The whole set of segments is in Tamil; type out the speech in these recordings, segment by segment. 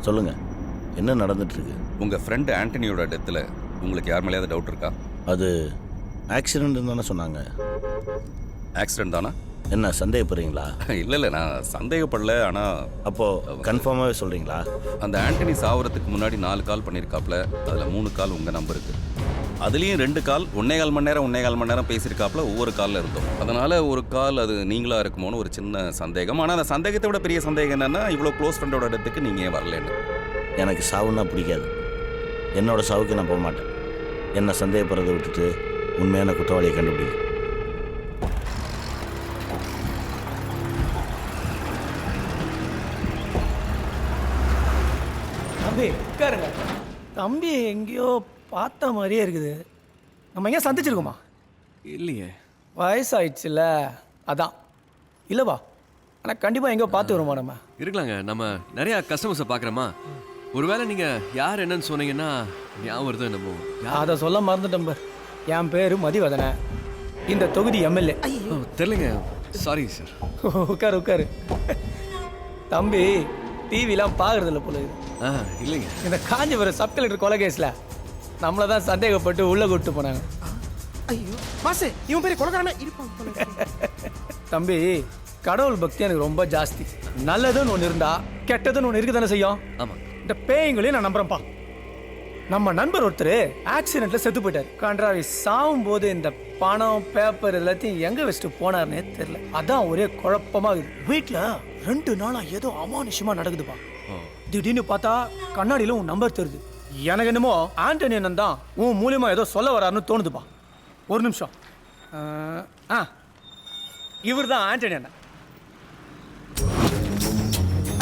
சொல்லுங்க, என்ன நடந்துட்டு இருக்கு? உங்கள் ஃப்ரெண்டு ஆண்டனியோட டெத்தில் உங்களுக்கு யார் மேலேயாவது டவுட் இருக்கா? அது ஆக்சிடென்ட் தானே சொன்னாங்க. ஆக்சிடென்ட் தானா? என்ன சந்தேகப்படுறீங்களா? இல்லை நான் சந்தேகப்படல. ஆனால் அப்போது கன்ஃபார்மாகவே சொல்கிறீங்களா? அந்த ஆண்டனி சாவறதுக்கு முன்னாடி 4 கால் பண்ணியிருக்காப்புல. அதில் 3 கால் உங்கள் நம்பருக்கு, அதுலேயும் 2 கால் 1.25 மணி நேரம் பேசியிருக்காப்புல. ஒவ்வொரு காலில் இருந்தோம். அதனால் ஒரு கால் அது நீங்களாக இருக்குமோன்னு ஒரு சின்ன சந்தேகம். ஆனால் அந்த சந்தேகத்தை விட பெரிய சந்தேகம் என்னென்னா, இவ்வளோ க்ளோஸ் ஃப்ரெண்டோட இடத்துக்கு நீங்கள் ஏன் வரலன்னு. எனக்கு சாவுன்னா பிடிக்காது. என்னோட சாவுக்கு நான் போக மாட்டேன். என்னை சந்தேகப்படுறதை விட்டுட்டு உண்மையான குற்றவாளியை கண்டுபிடிங்க. தம்பி உட்காருங்க. தம்பி எங்கேயோ பார்த்த மாதிரியே இருக்குது. நம்ம எங்கேயா சந்திச்சிருக்கோமா? இல்லையே. வயசாயிடுச்சுல்ல, அதான். இல்லைவா? ஆனால் கண்டிப்பாக எங்கேயோ பார்த்து வருமா நம்ம? இருக்கலாங்க. நம்ம நிறையா கஸ்டமர்ஸை பார்க்குறோமா. ஒருவேளை நீங்கள் யார் என்னன்னு சொன்னீங்கன்னா ஞாபகம் வருது. நம்ம அதை சொல்ல மறந்துட்டேன். என் பேர் மதிவதனை, இந்த தொகுதி எம்எல்ஏ. தெரியலங்க, சாரி சார். உட்காரு உட்காரு. தம்பி டிவிலாம் பார்க்குறதில்ல போல இது. இல்லைங்க. இந்த காஞ்சிபுரம் சப் கலெக்டர் கொலை கேஸில் நம்மளை தான் சந்தேகப்பட்டு உள்ளே கூப்பிட்டு போனாங்க. ஐயோ மாசு, இவன் பேர் கொலைகாரனா இருப்பான். தம்பி, கடவுள் பக்தி எனக்கு ரொம்ப ஜாஸ்தி. நல்லதுன்னு ஒன்று இருந்தா கெட்டதுன்னு ஒன்று இருக்கு தானே செய்யும். ஆமாம். இந்த பேய்களையும் நான் நம்புறேன்ப்பா. நம்ம நண்பர் ஒருத்தர் ஆக்சிடென்ட்ல செத்து போயிட்டார். கன்றாவி சாவும் போது இந்த பணம் பேப்பர் எல்லாத்தையும் எங்க வச்சுட்டு போனார்னே தெரியல. அதான் ஒரே குழப்பமா இருக்குது. வீட்டுல 2 நாளா ஏதோ அமானுஷமா நடக்குதுப்பா. திடீர்னு பார்த்தா கண்ணாடியில உன் நம்பர் தெரியுது. எனக்கு என்னமோ ஆண்டனி அண்ணன் தான் உன் மூலியமா ஏதோ சொல்ல வராருன்னு தோணுதுப்பா. ஒரு நிமிஷம். இவர் தான் ஆண்டனி அண்ணன்.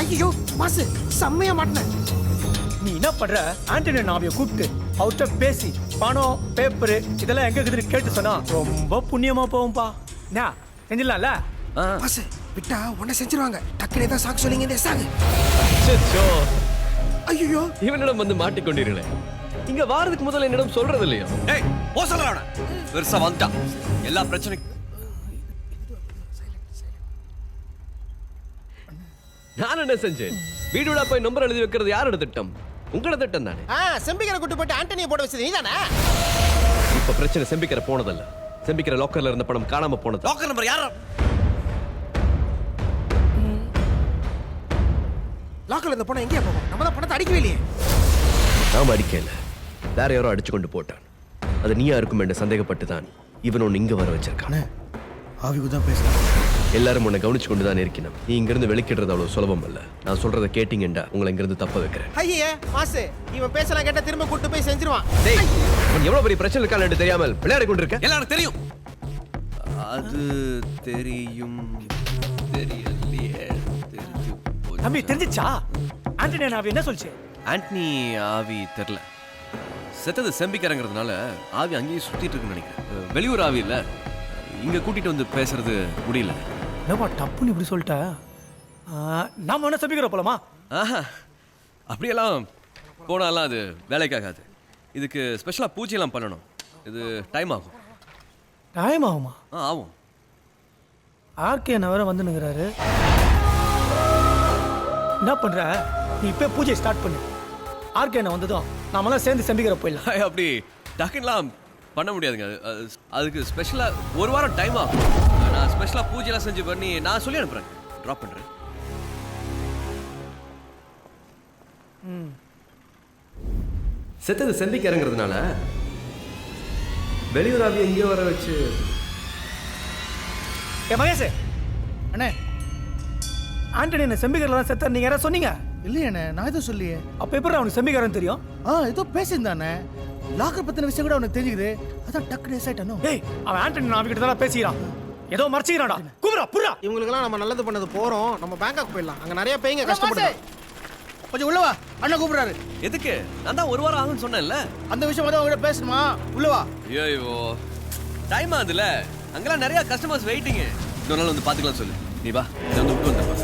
ஐயோ மாசு, செம்மையா மாட்டினேன். நீ என்ன பண்ற? ஆண்டனி நாவிய கூப்பிட்டு அவர்கிட்ட பேசி பணம் பேப்பரு இதெல்லாம் எங்க இருக்குதுன்னு கேட்டு சொன்னா ரொம்ப புண்ணியமா போகும்பா. என்ன செஞ்சிடலாம்ல? மாசு விட்டா உன்னை செஞ்சிருவாங்க. டக்குனே தான் சாக்கு சொல்லிங்க. இந்த சாகு. ஐயோ, இவனிடம் வந்து மாட்டிக்கொண்டீர்களே. இங்க வாரதுக்கு முதல்ல என்னிடம் சொல்றது இல்லையோ? ஏய் போ சொல்லறவன. பெருசா வந்துட்டான். எல்லா பிரச்சனைக்கும் நான் என்ன செஞ்சேன்? வீடுடா போய் நம்பர் எழுதி வைக்கிறது யாரோட திட்டம்? உங்களோட திட்டம் தானே. செம்பிக்கரை கூட்டு போட்டு ஆண்டனியை போட வச்சது நீதானே? இப்ப பிரச்சனை செம்பிக்கிற போனதல்ல. செம்பிக்கிற லாக்கர்ல இருந்த பணம் காணாம போனது. லாக்கர் நம்பர் யாரா? லாக்கர்ல இருந்த பணம் எங்கேயா போகும்? நம்ம தான் பணத்தை அடிக்கவே இல்லையே. நாம அடிக்கல, வேற யாரோ அடிச்சு கொண்டு போட்டான். அது நீயா இருக்கும் என்று சந்தேகப்பட்டு தான் இவன் ஒன்னு இங்க வர வச்சிருக்கான். ஆவிக்குதான் பேசுறேன். எல்லாரும் உன்னை கவனிச்சு கொண்டு தான் இருக்கணும். நீ இங்கிருந்து வெளிக்கிடுறது அவ்வளவு சுலபம் அல்ல. நான் சொல்றதை கேட்டீங்கண்டா உங்களை இங்கிருந்து தப்ப வைக்கிறேன். ஐயே மாசு, இவன் பேசலாம் கேட்டா திரும்ப கூட்டு போய் செஞ்சிருவான். டேய், உன் எவ்வளவு பெரிய பிரச்சனை இருக்கான்னு தெரியாமல் விளையாடி கொண்டிருக்க. எல்லாரும் தெரியும். அது தெரியும். தெரியலையே. தம்பி தெரிஞ்சிச்சா? ஆண்டனி நாவி என்ன சொல்லுச்சு? ஆண்டனி ஆவி தெரியல. செத்தது செம்பிக்கிறங்கிறதுனால ஆவி அங்கேயே சுத்திட்டு இருக்குன்னு நினைக்கிறேன். வெளியூர் ஆவி இல்ல. இங்க கூட்டிட்டு வந்து பேசுறது முடியல. என்னப்பா டப்புன்னு இப்படி சொல்லிட்ட? நாம என்ன செம்பிக்கிற போலாமா? அப்படியெல்லாம் போனாலாம் அது வேலைக்காகாது. இதுக்கு ஸ்பெஷலாக பூஜையெல்லாம் பண்ணணும். இது டைம் ஆகும். டைம் ஆகுமா? ஆகும். ஆர்கே என்ன வேற வந்துனுங்கிறாரு. என்ன பண்ற? நீ இப்போ பூஜை ஸ்டார்ட் பண்ணு. ஆர்கே என்ன வந்ததும் நாமெல்லாம் சேர்ந்து செம்பிக்கிற போயிடலாம். அப்படி டக்குலாம் பண்ண முடியாதுங்க. அதுக்கு ஸ்பெஷலாக 1 வாரம் டைம் ஆகும். நான் ஸ்பெஷலாக பூஜையெல்லாம் செஞ்சு பண்ணி நான் சொல்லி அனுப்புகிறேன். ட்ராப் பண்ணுறேன். செத்தது செம்பிக்கிறங்கிறதுனால வெளியூர் ஆவி எங்கேயோ வர வச்சு. ஏ மகேஷ் அண்ணே, ஆண்டனி என்ன செம்பிக்கரில் தான் செத்தார் நீங்க யாராவது சொன்னீங்க? இல்லையாண்ணே, நான் எதுவும் சொல்லியே. அப்ப எப்படி அவனுக்கு செம்பிக்காரன் தெரியும்? ஏதோ பேசியிருந்தானே. லாக்கர் பத்தின விஷயம் கூட அவனுக்கு தெரிஞ்சுக்குது. அதான் டக்குனு ஆயிட்டானோ. ஏய், அவன் ஆண்டனி நாவி கிட்ட தான் பேசிக்கிறான். ஏதோ மறைச்சிக்கிறான்டா. கூப்ரா புறா. இவங்களுக்கெல்லாம் நம்ம நல்லது பண்ணது போறோம். நம்ம பேங்காக் போயிடலாம். அங்க நிறைய பேய்ங்க கஷ்டப்படுறாங்க. கொஞ்சம் உள்ளவா, அண்ணா கூப்பிடுறாரு. எதுக்கு? நான் தான் 1 வாரம் ஆகும்னு சொன்னேன்ல. அந்த விஷயம் தான் உங்ககிட்ட பேசணுமா? உள்ளவா. ஐயோ டைம் ஆகுதுல்ல. அங்கெல்லாம் நிறைய கஸ்டமர்ஸ் வெயிட்டிங். இன்னொரு நாள் வந்து பார்த்துக்கலாம் சொல்லு. நீ வா, இதை வந்து விட்டு வந்துடுவா.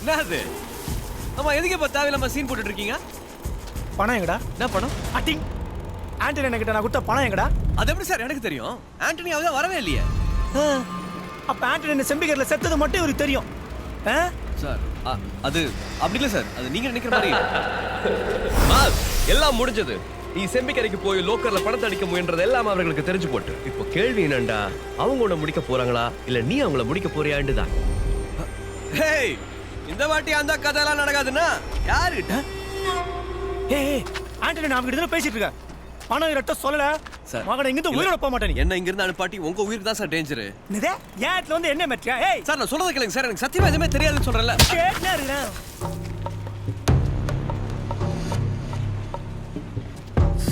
என்னது? ஆமா, எதுக்கு இப்போ தேவையில்லாம சீன் போட்டுட்டு இருக்கீங்க? பணம் எங்கடா? என்ன பணம்? அட்டிங். ஆண்டனி என்கிட்ட நான் கொடுத்த பணம் எங்கடா? அது எப்படி சார் எனக்கு தெரியும்? ஆண்டனி அவதான் வரவே இல்லையே. அப்ப ஆண்டனி செம்பிக்கரில் செத்தது மட்டும் இவருக்கு தெரியும். ஆ? சார் அது அப்படி இல்லை சார், அது நீங்க நினைக்கிற மாதிரி. பாஸ், எல்லாம் முடிஞ்சது. நீ செம்பிக்கரைக்கு போய் லோக்கர்ல பணத்தை அடிக்க முயன்றது எல்லாம் அவர்களுக்கு தெரிஞ்சு போட்டு. இப்போ கேள்வி என்னண்டா, அவங்க உன்னை முடிக்க போறாங்களா இல்ல நீ அவங்கள முடிக்க போறியான்னு தான். ஹேய், இந்த வாட்டி அந்த கதையெல்லாம் நடக்காதுன்னா யாருகிட்ட? ஏய் ஆண்டனி, நான் அவங்கிட்ட தான் பேசிட்டு இருக்கேன். பணம் இரட்ட சொல்லல சார், மகனை இங்கிருந்து உயிரோட போக மாட்டேன். என்ன இங்க இருந்து அனுப்பாட்டி உங்க உயிருக்கு தான் சார் டேஞ்சரு. என்னதே ஏட்ல வந்து என்ன மெட்ரியா? ஏய் சார், நான் சொல்றத கேளுங்க சார், எனக்கு சத்தியமா எதுவுமே தெரியாதுன்னு சொல்றேன்ல. கேட்னா இருக்கேன்.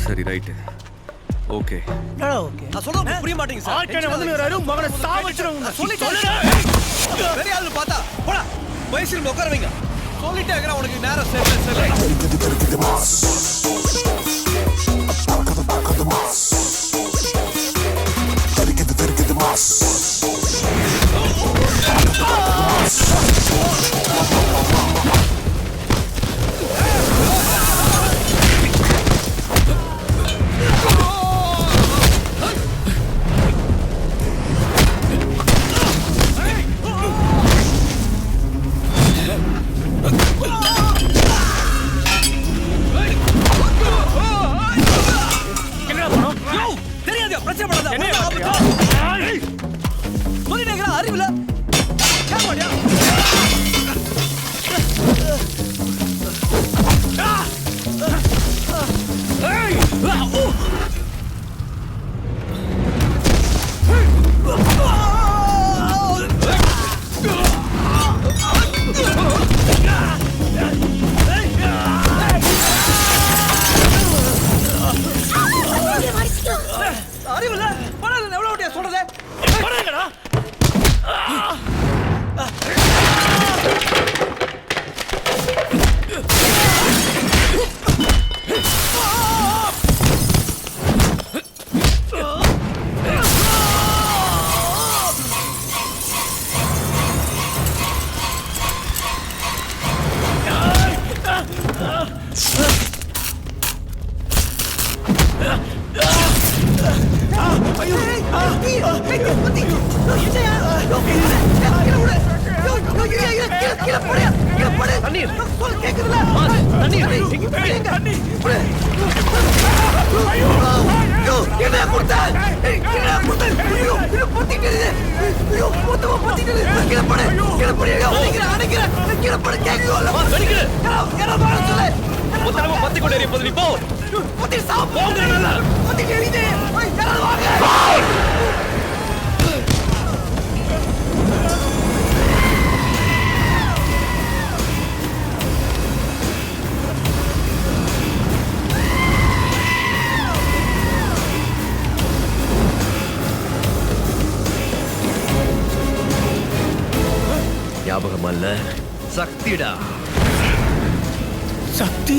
சரி, ரைட்டு, ஓகே. என்னடா ஓகே? நான் சொல்றது புரிய மாட்டேங்குது சார். ஆண்டனி வந்து வராரு, மகனை சாவச்சிடுங்க. சொல்லிட்டேன். பெரிய ஆளு பார்த்தா போடா, வயசுல உட்கார வைங்க. சொல்லிட்டே இருக்கிற உனக்கு நேரம் சரியில்லை. என்னடா பணம்? தெரியாது, பிரச்சனை பண்ணாத. என்ன சொல்லிட்டே இருக்கிற அறிவுல ஏன் மாட்டியா? அறிவுல பணம் எவ்வளவு வாட்டியா சொல்றது? பணம் எங்கடா? ஞாபகம் அல்ல, சக்திடா. சக்தி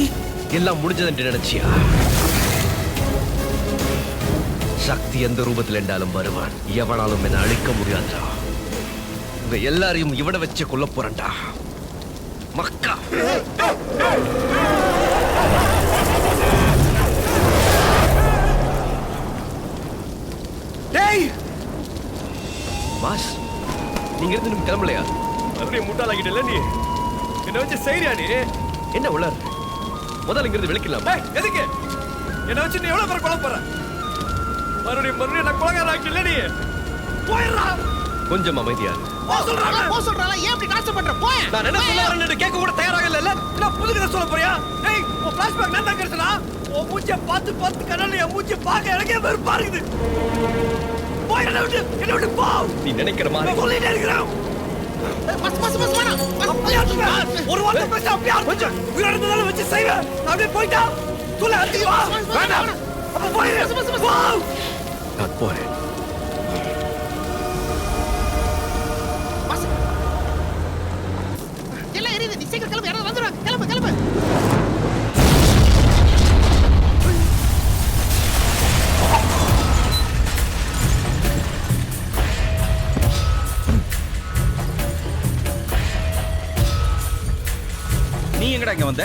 எல்லாம் முடிஞ்சதுன்னு நினைச்சியா? சக்தி எந்த ரூபத்தில் என்றாலும் வருவான். எவனாலும் என்ன அழிக்க முடியாதுடா. உங்க எல்லாரையும் இவனை வச்சு கொல்ல போறேன்டா மக்கா. டேய் பாஸ், நீங்க இருந்து நம்ம கிளம்பலையா? மறுபடியும் முட்டாளாகிட்டல நீ. என்ன வச்சு செய்றியா நீ? என்ன உளர்? முதல்ல இங்கிருந்து வெளிக்கலாம். எதுக்கு என்ன வச்சு நீ எவ்வளவு பேர் கொலை போற? மறுபடியும் நான் கொலைகார ஆக்கில நீ. போயிடுறா. கொஞ்சம் அமைதியா இரு. போ சொல்றால ஏன் இப்படி காசு பண்ற? போய் நான் என்ன சொல்ல வரேன்னு கேட்க கூட தயாராக இல்ல. என்ன புது கதை சொல்ல போறியா? டேய், உன் ஃபிளாஷ்பேக் நான் தான் கிடைச்சனா? உன் மூஞ்சிய பார்த்து கண்ணால என் மூஞ்சிய பார்க்க எனக்கே வெறுப்பா இருக்குது. போய் என்ன விட்டு போ. நீ நினைக்கிற மாதிரி சொல்லிட்டே இருக்கிறேன். பஸ் வேணாம். ஒரு வார்த்தை பேச அப்படியே கொஞ்சம் உயிரோட இருந்தாலும் வச்சு செய்வேன். அப்படியே போயிட்டா சொல்ல அடிச்சு வா. வேண்டாம், அப்ப போயிரு. போ. நான் போறேன். எல்லாம் எரியுது. நீ சீக்கிரம் கிளம்பு. யாராவது வந்துருவாங்க. கிளம்பு. நீ எங்கடா இங்க வந்த?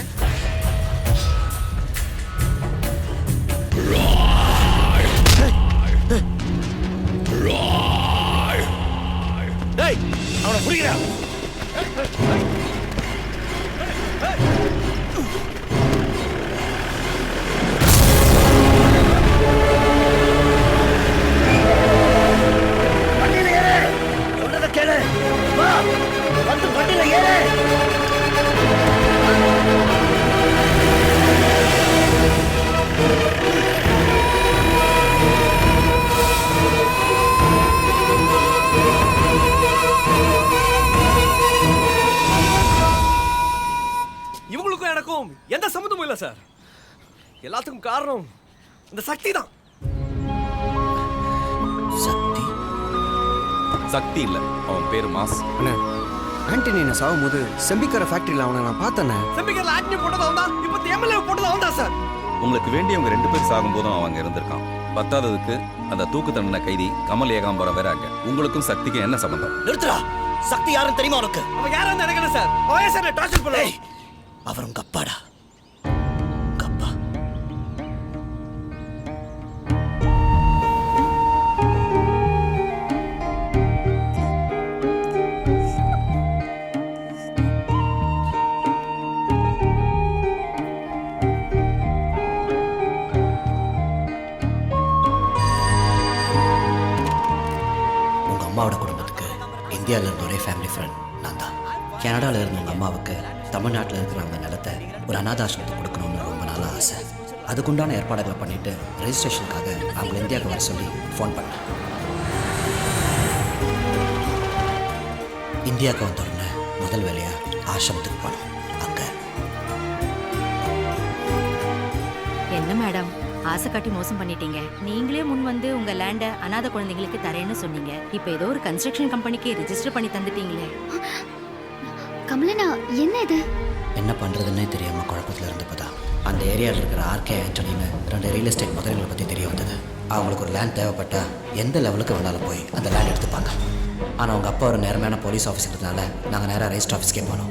டேய், அவனை புடிக்கிறா. இவங்களுக்கும் எனக்கும் எந்த சம்மந்தமும் இல்லை சார். எல்லாத்துக்கும் காரணம் இந்த சக்தி தான். சக்தி சக்தி இல்ல, அவன் பேரு மாஸ். அண்ணா, ஆண்டனி என்ன சாகும்போது செம்பிக்கரை ஃபேக்டரியில் அவனை நான் பார்த்தேண்ணே. செம்பிக்கர்ல ஆக்டிவ் போட்டதா வந்தா இப்போ எம்எல்ஏ போட்டதா வந்தா சார். உங்களுக்கு வேண்டியவங்க 2 பேர் சாகும்போதும் அவன் அங்க இருந்திருக்கான். பத்தாததுக்கு அந்த தூக்கு தண்டனை கைதி கமல் ஏகாம்பரம் வேற அங்க. உங்களுக்கும் சக்திக்கும் என்ன சம்பந்தம்? நிறுத்துறா. சக்தி யாருன்னு தெரியுமா உனக்கு? அவன் யாரா இருந்தா எனக்கு சார். அவன் சார் டார்ச்சர் பண்ணல. அவர் உங்க அப்பாடா. உங்க அப்பா. உங்கள் அம்மாவோட குடும்பத்துக்கு இந்தியாவில் இருந்த ஒரே ஃபேமிலி ஃப்ரெண்ட் நான் தான். கனடாவில் இருந்த உங்கள் அம்மாவுக்கு தமிழ்நாட்டில் இருக்கிற அந்த நிலத்தை ஒரு அனாதாசிரமத்தை கொடுக்கணும்னு ரொம்ப நாளாக ஆசை. அதுக்குண்டான ஏற்பாடுகளை பண்ணிவிட்டு ரெஜிஸ்ட்ரேஷனுக்காக அவங்களை இந்தியாவுக்கு வர சொல்லி ஃபோன் பண்ணேன். இந்தியாவுக்கு வந்த உடனே முதல் வேலையாக ஆசிரமத்துக்கு போனோம். அங்கே என்ன மேடம், ஆசை காட்டி மோசம் பண்ணிட்டீங்க. நீங்களே முன் வந்து உங்க லேண்ட அனாதை குழந்தைங்களுக்கு தரேன்னு சொன்னீங்க. இப்போ ஏதோ ஒரு கன்ஸ்ட்ரக்ஷன் கம்பெனிக்கு ரெஜிஸ்டர் பண்ணி தந்துட்டீங்களே. கமலனா, என்ன இது? என்ன பண்ணுறதுன்னே தெரியாமல் குழப்பத்தில் இருந்தப்போ தான் அந்த ஏரியாவில் இருக்கிற ஆர்கே ஆண்டனின்னு 2 ரியல் எஸ்டேட் முதலீடுகளை பற்றி தெரிய வந்தது. அவங்களுக்கு ஒரு லேண்ட் தேவைப்பட்டால் எந்த லெவலுக்கு வேணாலும் போய் அந்த லேண்ட் எடுத்துப்பாங்க. ஆனால் அவங்க அப்பா ஒரு நேர்மையான போலீஸ் ஆஃபீஸர்னால நாங்கள் நேராக ரெஜிஸ்டர் ஆஃபீஸ்க்கே போனோம்.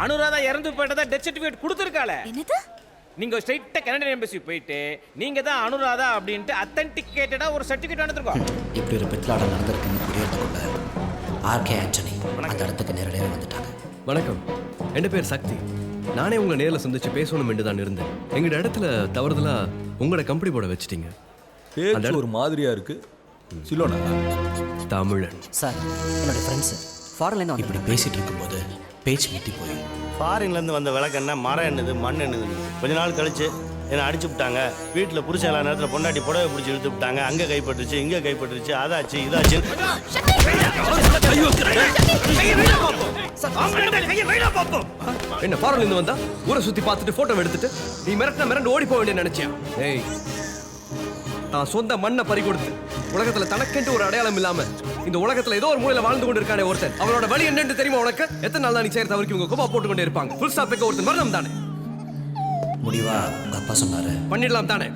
அனுராதா இறந்து போயிட்டதா டெத் சர்டிஃபிகேட் கொடுத்துருக்காளே. என்னது? நீங்க ஸ்ட்ரைட்டா கனடியன் எம்பசி போயிட்டு நீங்க தான் அனுராதா அப்படின்ட்டு அத்தன்டிகேட்டடா ஒரு சர்டிஃபிகேட் எடுத்துருக்கோம். இப்படி ஒரு பித்தலாடம் நடந்திருக்குன்னு புரியறதுக்குள்ள ஆர்கே ஆண்டனி அந்த இடத்துக்கு நேரடியாக வந்துட்டாங்க. வணக்கம், என் பேர் சக்தி. நானே உங்களை நேரில் சந்திச்சு பேசணும் என்று தான் இருந்தேன். எங்களோட இடத்துல தவறுதலா உங்களோட கம்பெனி போட வச்சுட்டீங்க. பேச்சு ஒரு மாதிரியா இருக்கு. சிலோனா தமிழன் சார், என்னோட ஃப்ரெண்ட்ஸு ஃபாரின்லேருந்து இப்படி பேசிகிட்டு இருக்கும்போது பேச்சு மீட்டி போய் ஃபாரின்லேருந்து வந்த விளக்கெண்ண மரம் என்னது மண் என்னது. கொஞ்ச நாள் கழிச்சு என்னை அடிச்சு விட்டாங்க. வீட்டில் புருஷன் எல்லா நேரத்தில் பொண்டாட்டி புடவை பிடிச்சி இழுத்து விட்டாங்க. அங்கே கைப்பற்றுச்சு, இங்கே கைப்பற்றுச்சு, அதாச்சு இதாச்சு. என்ன ஃபாரின்ல இருந்து வந்தா ஊரை சுத்தி பார்த்துட்டு போட்டோ எடுத்துட்டு நீ மிரண்டு ஓடி போக வேண்டிய நினைச்சியா? ஏய், நான் சொந்த மண்ணை பறி கொடுத்து உலகத்துல தனக்கென்று ஒரு அடையாளம் இல்லாம இந்த உலகத்துல ஏதோ ஒரு மூலையில வாழ்ந்து கொண்டு இருக்கானே ஒருத்தன், அவனோட வழி என்னன்னு தெரியுமா உனக்கு? எத்தனை நாள் தான் நீ செய்யறது? அவருக்கு இவங்க கோபா போட்டு கொண்டே இருப்பாங்க. ஃபுல் ஸ்டாப் வைக்க ஒருத்தன் மரணம் தானே. முடிவா உங்க அப்பா சொன்னாரு பண்ணிடலாம் தானே.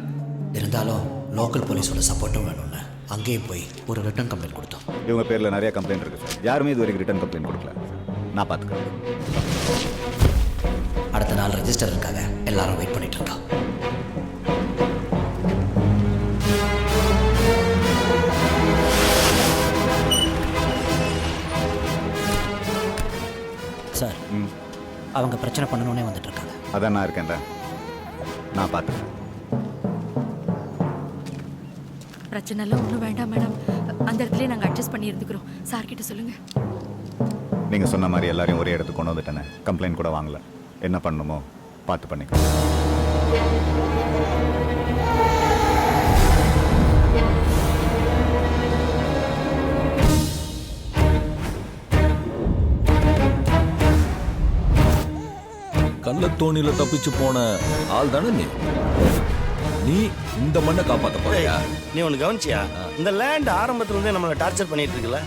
இருந்தாலும் லோக்கல் போலீஸோட சப்போர்ட்டும் வேணும்னு அங்கேயும் போய் ஒரு ரிட்டர்ன் கம்ப்ளைண்ட் கொடுத்தோம். இவங்க பேர்ல நிறைய கம்ப்ளைண்ட் இருக்கு சார். யாருமே இது வரைக்கும் ரிட்டர்ன் கம்ப்ளைண்ட் கொடுக்கல. நான் பார்த்துக்கிறேன். அடுத்த நாள் ரெஜிஸ்டருக்காக எல்லாரும் வெயிட் பண்ணிட்டு இருக்கோம். சார், அவங்க பிரச்சனை பண்ணணும்னே வந்துட்டு இருக்காங்க. அதான் நான் இருக்கேன்டா, நான் பார்த்துக்கிறேன். பிரச்சனை எல்லாம் ஒன்றும் வேண்டாம் மேடம். அந்த இடத்துல நாங்கள் அட்ஜஸ்ட் பண்ணி இருந்துக்கிறோம். சார் கிட்ட சொல்லுங்க. நீங்கள் சொன்ன மாதிரி எல்லாரையும் ஒரே இடத்துக்கு கொண்டு வந்துட்டேனே. கம்ப்ளைண்ட் கூட வாங்கல. என்ன பண்ணணுமோ பார்த்து பண்ணிக்கலாம். கள்ளத்தோணியில தப்பிச்சு போன ஆள் தானே நீ? நீ இந்த மண்ணை காப்பாத்த போறியா? நீ ஒன்று கவனிச்சியா? இந்த லேண்ட் ஆரம்பத்துல இருந்தே நம்மளை டார்ச்சர் பண்ணிட்டு இருக்குல்ல.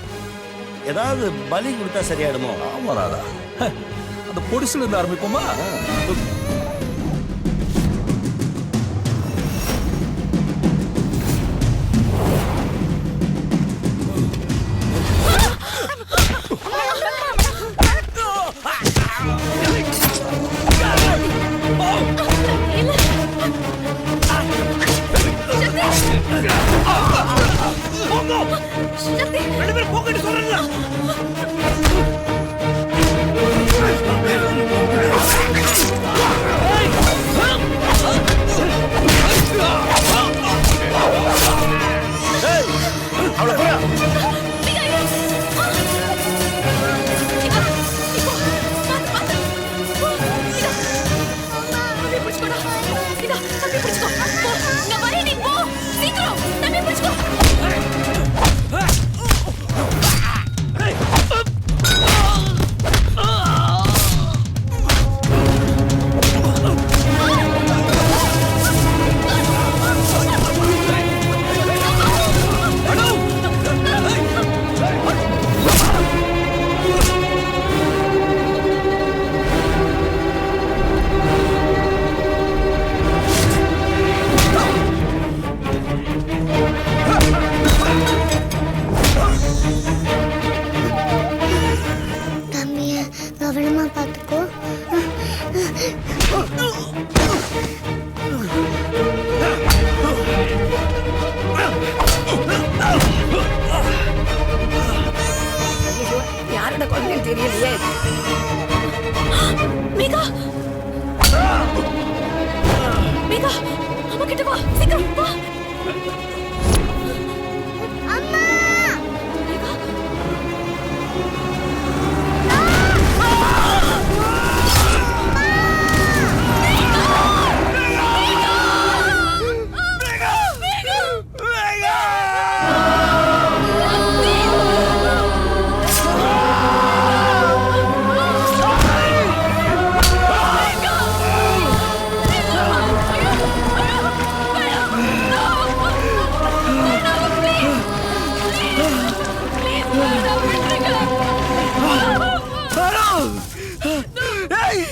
ஏதாவது பலி கொடுத்தா சரியாயிடுமோ? ஆமாடா, அந்த பொடிசுல இருந்து ஆரம்பிப்போமா? ரெண்டு பேரும் போக்கட்டு சொல்றீங்களா? தம்பிய கவனமா பார்த்துக்கோ. யாரோட குழந்தை தெரியலையே. மேகா மேகா அம்மா கிட்ட வா, சீக்கிரம் வா. அம்மா ஏய்